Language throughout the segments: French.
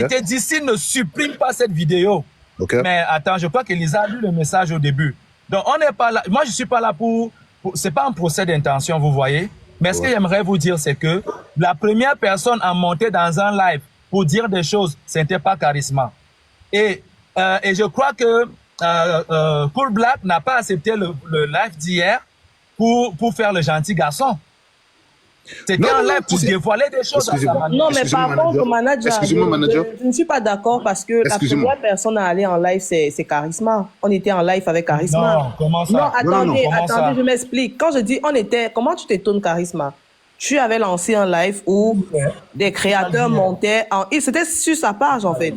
Il te dit, s'il ne supprime pas cette vidéo. Mais attends, je crois qu'Elisa a lu le message au début. Donc, on n'est pas là. Moi, je ne suis pas là pour c'est pas un procès d'intention, vous voyez. Mais ce que j'aimerais vous dire, c'est que la première personne à monter dans un live pour dire des choses, ce n'était pas Charisma. Et je crois que Cool Black n'a pas accepté le live d'hier pour faire le gentil garçon. C'était un live pour dévoiler des choses à sa manière. Non, mais par contre, manager, je ne suis pas d'accord parce que la première personne à aller en live, c'est Charisma. On était en live avec Charisma. Non, comment ça? Non, attendez, je m'explique. Quand je dis on était, comment tu t'étonnes Charisma? Tu avais lancé un live où des créateurs montaient c'était sur sa page en fait.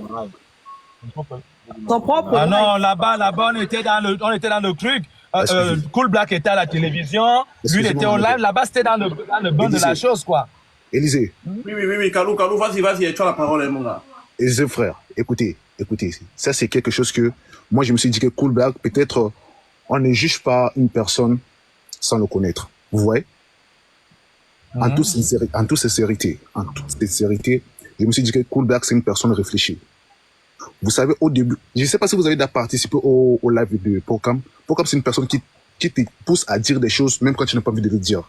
Son propre ah non, là-bas, on était dans le truc. Cool Black était à la télévision, lui il était au live, là-bas c'était dans le bain de la chose quoi. Élisée. Oui, Kalou, vas-y, tu as la parole mon gars. Élisée frère, écoutez, ça c'est quelque chose que, moi je me suis dit que Cool Black, peut-être, on ne juge pas une personne sans le connaître, vous voyez? En toute sincérité, je me suis dit que Cool Black c'est une personne réfléchie. Vous savez, au début, je ne sais pas si vous avez déjà participé au live de Pocam. Pocam, c'est une personne qui te pousse à dire des choses, même quand tu n'as pas envie de le dire.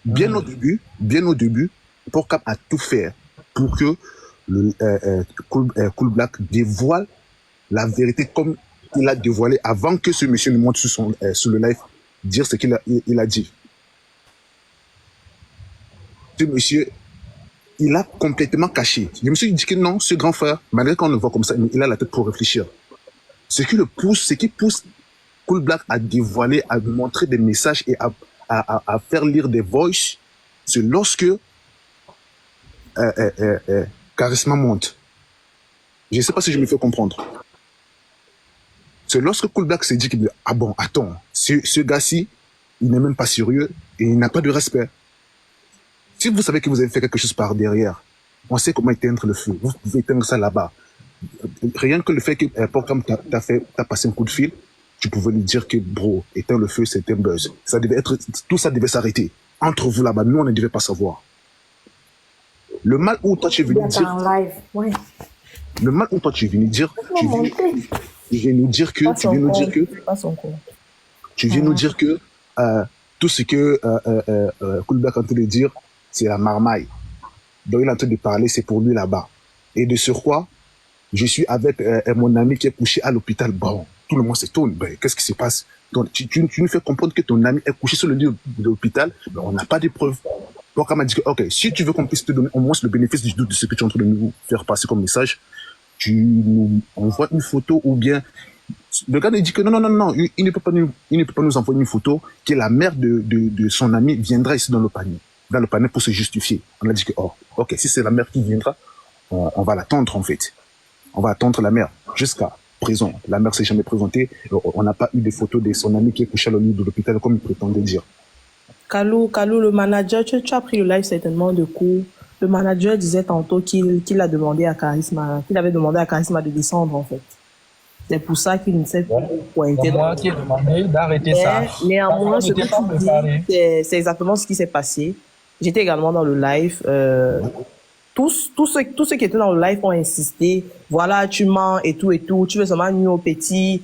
Bien au début, Pocam a tout fait pour que Cool Black dévoile la vérité comme il a dévoilé avant que ce monsieur ne monte sur le live, dire ce qu'il a dit. Ce monsieur, il a complètement caché. Je me suis dit que non, ce grand frère, malgré qu'on le voit comme ça, il a la tête pour réfléchir. Ce qui pousse Cool Black à dévoiler, à montrer des messages et à faire lire des voices, c'est lorsque Charisma monte. Je ne sais pas si je me fais comprendre. C'est lorsque Cool Black s'est dit que, ah bon, attends, ce gars-ci, il n'est même pas sérieux et il n'a pas de respect. Si vous savez que vous avez fait quelque chose par derrière, on sait comment éteindre le feu. Vous pouvez éteindre ça là-bas. Rien que le fait que Pocam t'as passé un coup de fil, tu pouvais lui dire que, bro, éteindre le feu, c'était un buzz. Tout ça devait s'arrêter. Entre vous là-bas, nous, on ne devait pas savoir. Le mal où toi, tu es venu dire... Le mal où toi, tu es venu dire... Tu viens nous dire que... Tu viens nous dire que... tout ce que Cool Black est en train de dire, c'est la marmaille. Donc il est en train de parler, c'est pour lui là-bas. Et de surcroît, je suis avec mon ami qui est couché à l'hôpital. Bon, tout le monde s'étonne. Ben, qu'est-ce qui se passe? Donc, tu nous fais comprendre que ton ami est couché sur le lit de l'hôpital. Ben, on n'a pas de preuves. Donc on m'a dit que, ok, si tu veux qu'on puisse te donner au moins le bénéfice du doute de ce que tu es en train de nous faire passer comme message, tu nous envoies une photo ou bien... Le gars nous dit que non, il ne peut pas nous envoyer une photo, que la mère de son ami viendra ici dans le panier pour se justifier. On a dit que, oh, ok, si c'est la mère qui viendra, on va l'attendre en fait. On va attendre la mère jusqu'à présent. La mère s'est jamais présentée. On n'a pas eu de photos de son ami qui est couché à lit de l'hôpital comme il prétendait dire. Kalou, le manager, tu as pris le live certainement de court. Le manager disait tantôt qu'il a demandé à Charisma, qu'il avait demandé à Charisma de descendre en fait. C'est pour ça qu'il ne s'est pas pointé. C'est moi qui ai demandé d'arrêter ça. Néanmoins, ce que tu dis, c'est exactement ce qui s'est passé. J'étais également dans le live. Tous ceux qui étaient dans le live ont insisté. Voilà, tu mens et tout. Tu veux seulement nuire au petit.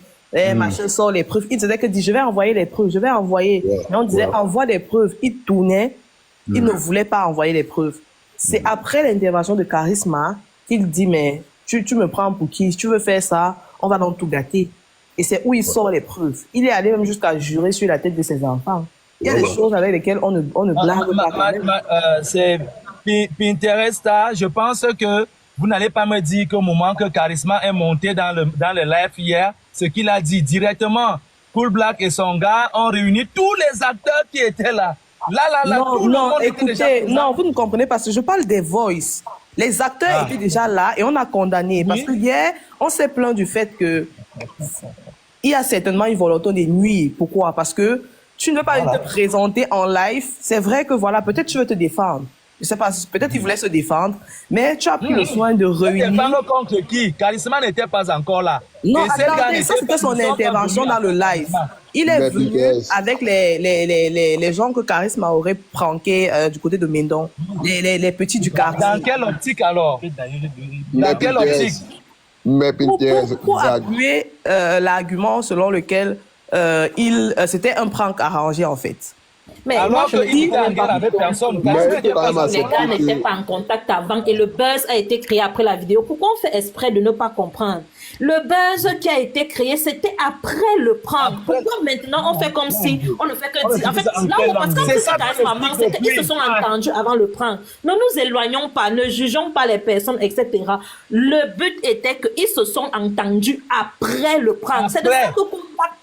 Machin sort les preuves. Il disait que je vais envoyer les preuves. Je vais envoyer. Mais on disait envoie des preuves. Il tournait. Il ne voulait pas envoyer les preuves. C'est après l'intervention de Charisma qu'il dit mais tu me prends pour qui? Si tu veux faire ça, on va donc tout gâter. Et c'est où il sort les preuves. Il est allé même jusqu'à jurer sur la tête de ses enfants. Il y a des choses avec lesquelles on ne blague pas. C'est Pinterest, je pense que vous n'allez pas me dire qu'au moment que Charisma est monté dans le live hier, ce qu'il a dit directement, Cool Black et son gars ont réuni tous les acteurs qui étaient là. Non, écoutez, non, vous ne comprenez pas, parce que je parle des voices. Les acteurs étaient déjà là et on a condamné. Parce que hier, on s'est plaint du fait que il y a certainement une volonté de nuire. Pourquoi? Parce que tu ne veux pas te présenter en live. C'est vrai que voilà, peut-être tu veux te défendre. Je sais pas, peut-être il voulait se défendre, mais tu as pris le soin de réunir. Défendre contre qui? Charisma n'était pas encore là. Non, attendez, ça c'était son intervention dans le live. Il est venu avec les gens que Charisma aurait pranké du côté de Mendon, les petits du quartier. Dans quelle optique alors? Dans quelle optique? Pour appuyer l'argument selon lequel c'était un prank arrangé en fait. Mais alors moi, qu'il était en guerre avec personne. Les gars n'étaient pas en contact avant et le buzz a été créé après la vidéo. Pourquoi on fait exprès de ne pas comprendre? Le buzz qui a été créé, c'était après le prank. Pourquoi maintenant on fait comme si on ne fait que dire? En fait, là où parce que c'est qu'ils se sont entendus avant le prank. Ne nous éloignons pas, ne jugeons pas les personnes, etc. Le but était qu'ils se sont entendus après le prank. C'est de ça que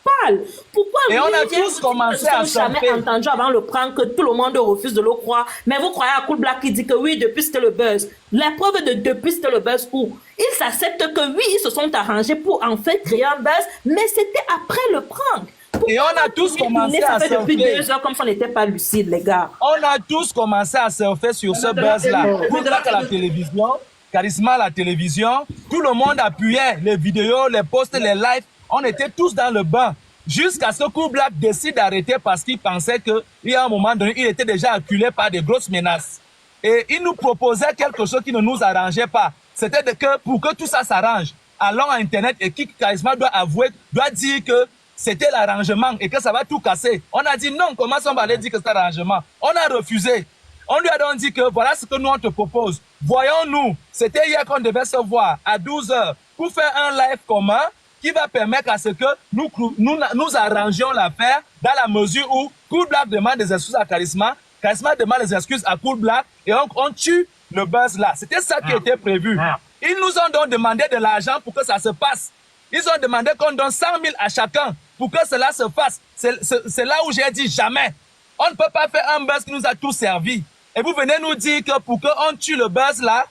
parle. Pourquoi et on a tous commencé à jamais entendu avant le prank que tout le monde refuse de le croire. Mais vous croyez à Cool Black qui dit que oui, depuis c'était le buzz. La preuve de depuis c'était le buzz où ils acceptent que oui, ils se sont arrangés pour en fait créer un buzz, mais c'était après le prank. Pourquoi et on a tous commencé à surfer. Depuis 2 heures comme ça on n'était pas lucide, les gars. On a tous commencé à surfer sur ce buzz-là. Cool Black à la télévision, Charisma à la télévision, tout le monde appuyait les vidéos, les posts, les lives. On était tous dans le bain. Jusqu'à ce que Cool Black décide d'arrêter parce qu'il pensait qu'il y a un moment donné, il était déjà acculé par des grosses menaces. Et il nous proposait quelque chose qui ne nous arrangeait pas. C'était que pour que tout ça s'arrange, allons à Internet et qui Charisma doit avouer, doit dire que c'était l'arrangement et que ça va tout casser. On a dit non, comment on va aller dire que c'est l'arrangement? On a refusé. On lui a donc dit que voilà ce que nous on te propose. Voyons-nous, c'était hier qu'on devait se voir à 12 h pour faire un live commun qui va permettre à ce que nous arrangions l'affaire dans la mesure où Cool Black demande des excuses à Charisma, Charisma demande des excuses à Cool Black et on tue le buzz là. C'était ça qui était prévu. Ils nous ont donc demandé de l'argent pour que ça se passe. Ils ont demandé qu'on donne 100 000 à chacun pour que cela se fasse. C'est là où j'ai dit jamais. On ne peut pas faire un buzz qui nous a tout servi. Et vous venez nous dire que pour qu'on tue le buzz là,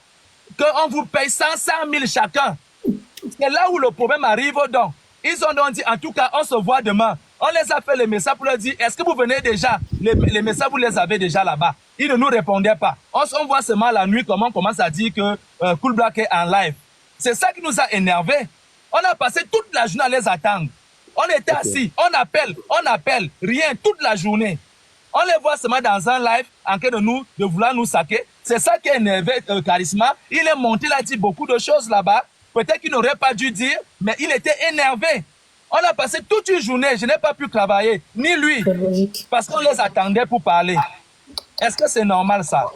qu'on vous paye 100 000 chacun. C'est là où le problème arrive donc. Ils ont donc dit, en tout cas, on se voit demain. On les a fait les messages pour leur dire, est-ce que vous venez déjà? Les messages, vous les avez déjà là-bas. Ils ne nous répondaient pas. On voit seulement la nuit comment on commence à dire que Cool Black est en live. C'est ça qui nous a énervés. On a passé toute la journée à les attendre. On était assis, on appelle, rien, toute la journée. On les voit seulement dans un live en train de vouloir nous saquer. C'est ça qui a énervé Charisma. Il est monté, il a dit beaucoup de choses là-bas. Peut-être qu'il n'aurait pas dû dire, mais il était énervé. On a passé toute une journée, je n'ai pas pu travailler, ni lui, parce qu'on les attendait pour parler. Est-ce que c'est normal ça?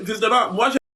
Justement, moi